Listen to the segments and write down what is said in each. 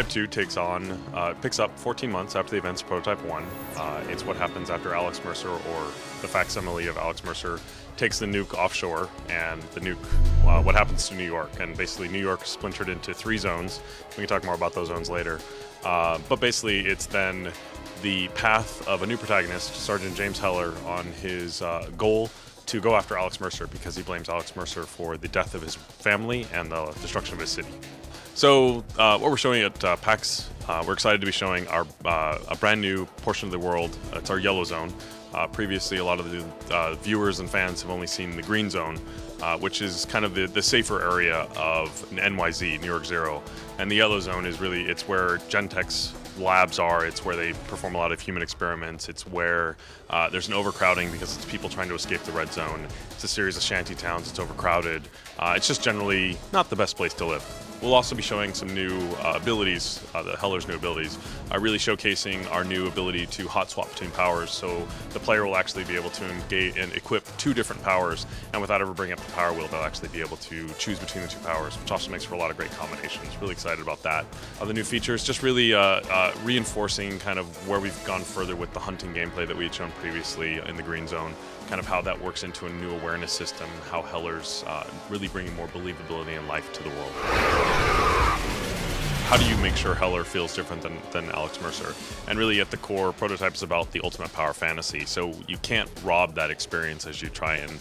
Prototype 2 picks up 14 months after the events of Prototype 1. It's what happens after Alex Mercer, or the facsimile of Alex Mercer, takes the nuke offshore, and the nuke, what happens to New York. And basically New York splintered into 3 zones. We can talk more about those zones later. But basically it's then the path of a new protagonist, Sergeant James Heller, on his goal to go after Alex Mercer because he blames Alex Mercer for the death of his family and the destruction of his city. So what we're showing at PAX, we're excited to be showing a brand new portion of the world. It's our yellow zone. Previously, a lot of the viewers and fans have only seen the green zone, which is kind of the safer area of NYZ, New York Zero. And the yellow zone is really, it's where Gentek's labs are. It's where they perform a lot of human experiments. It's where there's an overcrowding because it's people trying to escape the red zone. It's a series of shanty towns. It's overcrowded. It's just generally not the best place to live. We'll also be showing some new abilities, the Heller's new abilities, really showcasing our new ability to hot swap between powers. So the player will actually be able to engage and equip 2 different powers, and without ever bringing up the power wheel, they'll actually be able to choose between the 2 powers, which also makes for a lot of great combinations. Really excited about that. The new features, just really reinforcing kind of where we've gone further with the hunting gameplay that we had shown previously in the green zone, kind of how that works into a new awareness system, how Heller's really bringing more believability and life to the world. How do you make sure Heller feels different than Alex Mercer? And really at the core, Prototype is about the ultimate power fantasy, so you can't rob that experience as you try and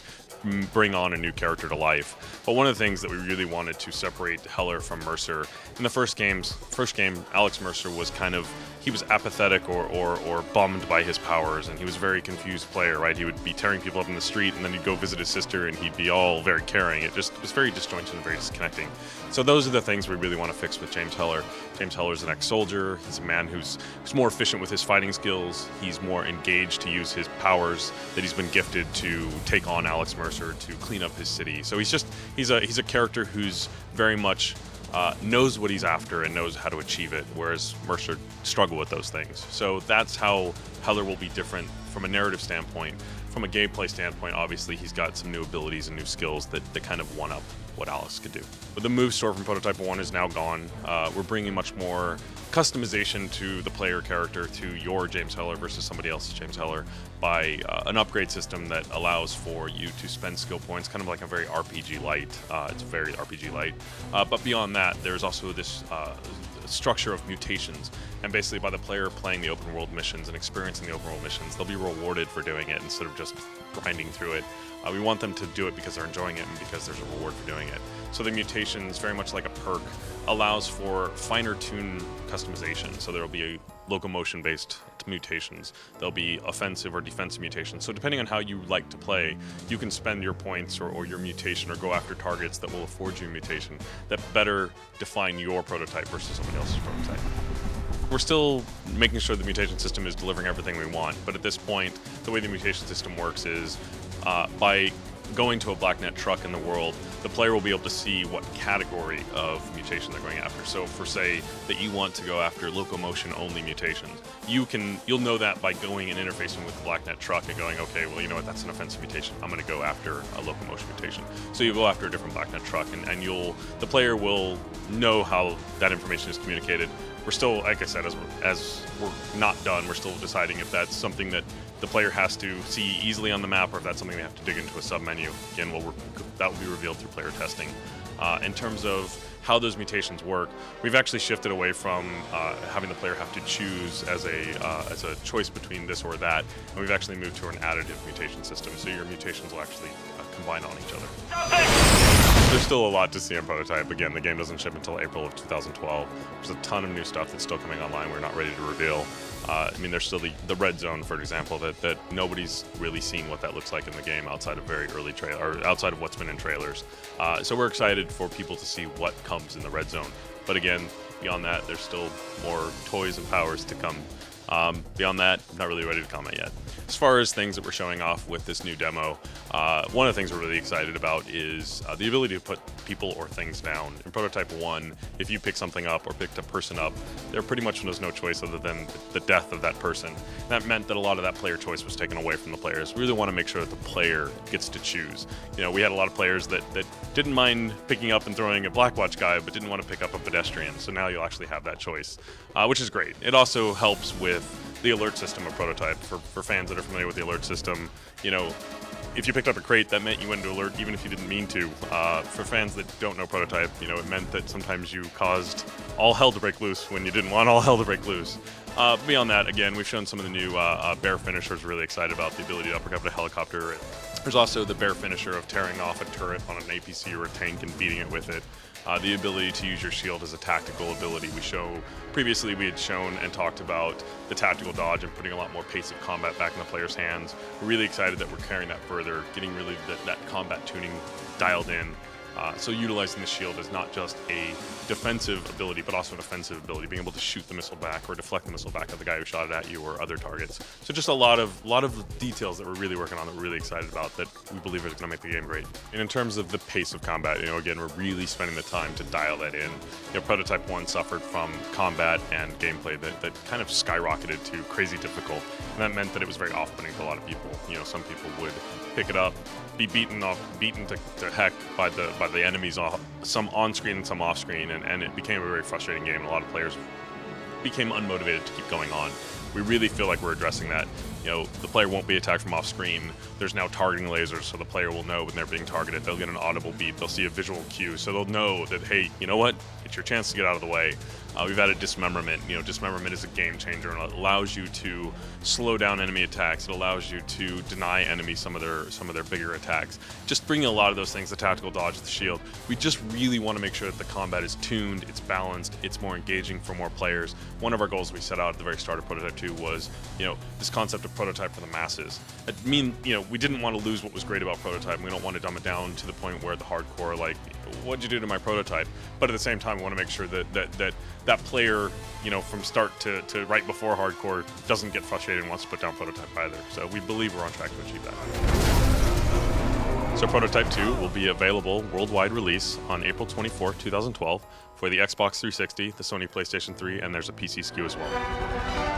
bring on a new character to life. But one of the things that we really wanted to separate Heller from Mercer, in the first game, Alex Mercer was kind of, he was apathetic or bummed by his powers, and he was a very confused player, right? He would be tearing people up in the street, and then he'd go visit his sister, and he'd be all very caring. It was very disjointed and very disconnecting. So those are the things we really want to fix with James Heller. James Heller's an ex-soldier. He's a man who's more efficient with his fighting skills. He's more engaged to use his powers that he's been gifted to take on Alex Mercer to clean up his city. So he's a character who's very much knows what he's after and knows how to achieve it, whereas Mercer struggled with those things. So that's how Heller will be different from a narrative standpoint. From a gameplay standpoint, obviously he's got some new abilities and new skills that kind of one-up what Alex could do. But the move store from Prototype 1 is now gone. We're bringing much more customization to the player character, to your James Heller versus somebody else's James Heller, by an upgrade system that allows for you to spend skill points, kind of like a very RPG light. It's very RPG light. But beyond that, there's also this structure of mutations, and basically by the player playing the open world missions and experiencing the open world missions, they'll be rewarded for doing it instead of just grinding through it. We want them to do it because they're enjoying it and because there's a reward for doing it. So the mutations, very much like a perk, allows for finer tune customization. So there will be locomotion based mutations. There'll be offensive or defensive mutations. So depending on how you like to play, you can spend your points or your mutation or go after targets that will afford you a mutation that better define your prototype versus somebody else's prototype. We're still making sure the mutation system is delivering everything we want, but at this point, the way the mutation system works is by going to a BlackNet truck in the world, the player will be able to see what category of mutation they're going after. So for say that you want to go after locomotion only mutations, you'll know that by going and interfacing with the BlackNet truck and going, okay, well, you know what, that's an offensive mutation. I'm going to go after a locomotion mutation. So you go after a different BlackNet truck, and the player will know how that information is communicated. We're still, like I said, as we're not done, we're still deciding if that's something that the player has to see easily on the map, or if that's something they have to dig into a sub-menu. Again, that will be revealed through player testing. In terms of how those mutations work, we've actually shifted away from having the player have to choose as a choice between this or that, and we've actually moved to an additive mutation system, so your mutations will actually combine on each other. There's still a lot to see in Prototype. Again, the game doesn't ship until April of 2012. There's a ton of new stuff that's still coming online we're not ready to reveal. I mean, there's still the red zone, for example, that nobody's really seen what that looks like in the game outside of very early or outside of what's been in trailers. So we're excited for people to see what comes in the red zone. But again, beyond that, there's still more toys and powers to come. Beyond that, I'm not really ready to comment yet. As far as things that we're showing off with this new demo, one of the things we're really excited about is the ability to put people or things down. In Prototype 1, if you pick something up or picked a person up, there pretty much was no choice other than the death of that person. That meant that a lot of that player choice was taken away from the players. We really want to make sure that the player gets to choose. You know, we had a lot of players that didn't mind picking up and throwing a Blackwatch guy, but didn't want to pick up a pedestrian. So now you'll actually have that choice, which is great. It also helps with the alert system of Prototype. For fans that are familiar with the alert system, you know, if you picked up a crate, that meant you went into alert even if you didn't mean to. For fans that don't know Prototype, you know, it meant that sometimes you caused all hell to break loose when you didn't want all hell to break loose. Beyond that, again, we've shown some of the new bear finishers. Really excited about the ability to uppercut a helicopter. There's also the bear finisher of tearing off a turret on an APC or a tank and beating it with it. The ability to use your shield as a tactical ability. Previously we had shown and talked about the tactical dodge and putting a lot more pace of combat back in the player's hands. We're really excited that we're carrying that further, getting really that combat tuning dialed in. So utilizing the shield as not just a defensive ability, but also an offensive ability, being able to shoot the missile back or deflect the missile back at the guy who shot it at you or other targets. So just a lot of details that we're really working on that we're really excited about that we believe is going to make the game great. And in terms of the pace of combat, you know, again, we're really spending the time to dial that in. You know, Prototype 1 suffered from combat and gameplay that kind of skyrocketed to crazy difficult, and that meant that it was very off-putting to a lot of people. You know, some people would pick it up, be beaten to heck by the enemies, some on-screen and some off-screen, and it became a very frustrating game. A lot of players became unmotivated to keep going on. We really feel like we're addressing that. You know, the player won't be attacked from off-screen. There's now targeting lasers, so the player will know when they're being targeted. They'll get an audible beep. They'll see a visual cue, so they'll know that, hey, you know what? It's your chance to get out of the way. We've added dismemberment. You know, dismemberment is a game changer, and it allows you to slow down enemy attacks. It allows you to deny enemies some of their bigger attacks. Just bringing a lot of those things, the tactical dodge, the shield. We just really want to make sure that the combat is tuned, it's balanced, it's more engaging for more players. One of our goals we set out at the very start of Prototype 2 was, you know, this concept of Prototype for the masses. I mean, you know, we didn't want to lose what was great about Prototype. We don't want to dumb it down to the point where the hardcore, like, what'd you do to my Prototype? But at the same time, we want to make sure that player, you know, from start to right before hardcore doesn't get frustrated and wants to put down Prototype either. So we believe we're on track to achieve that. So Prototype 2 will be available worldwide release on April 24, 2012 for the Xbox 360, the Sony PlayStation 3, and there's a PC SKU as well.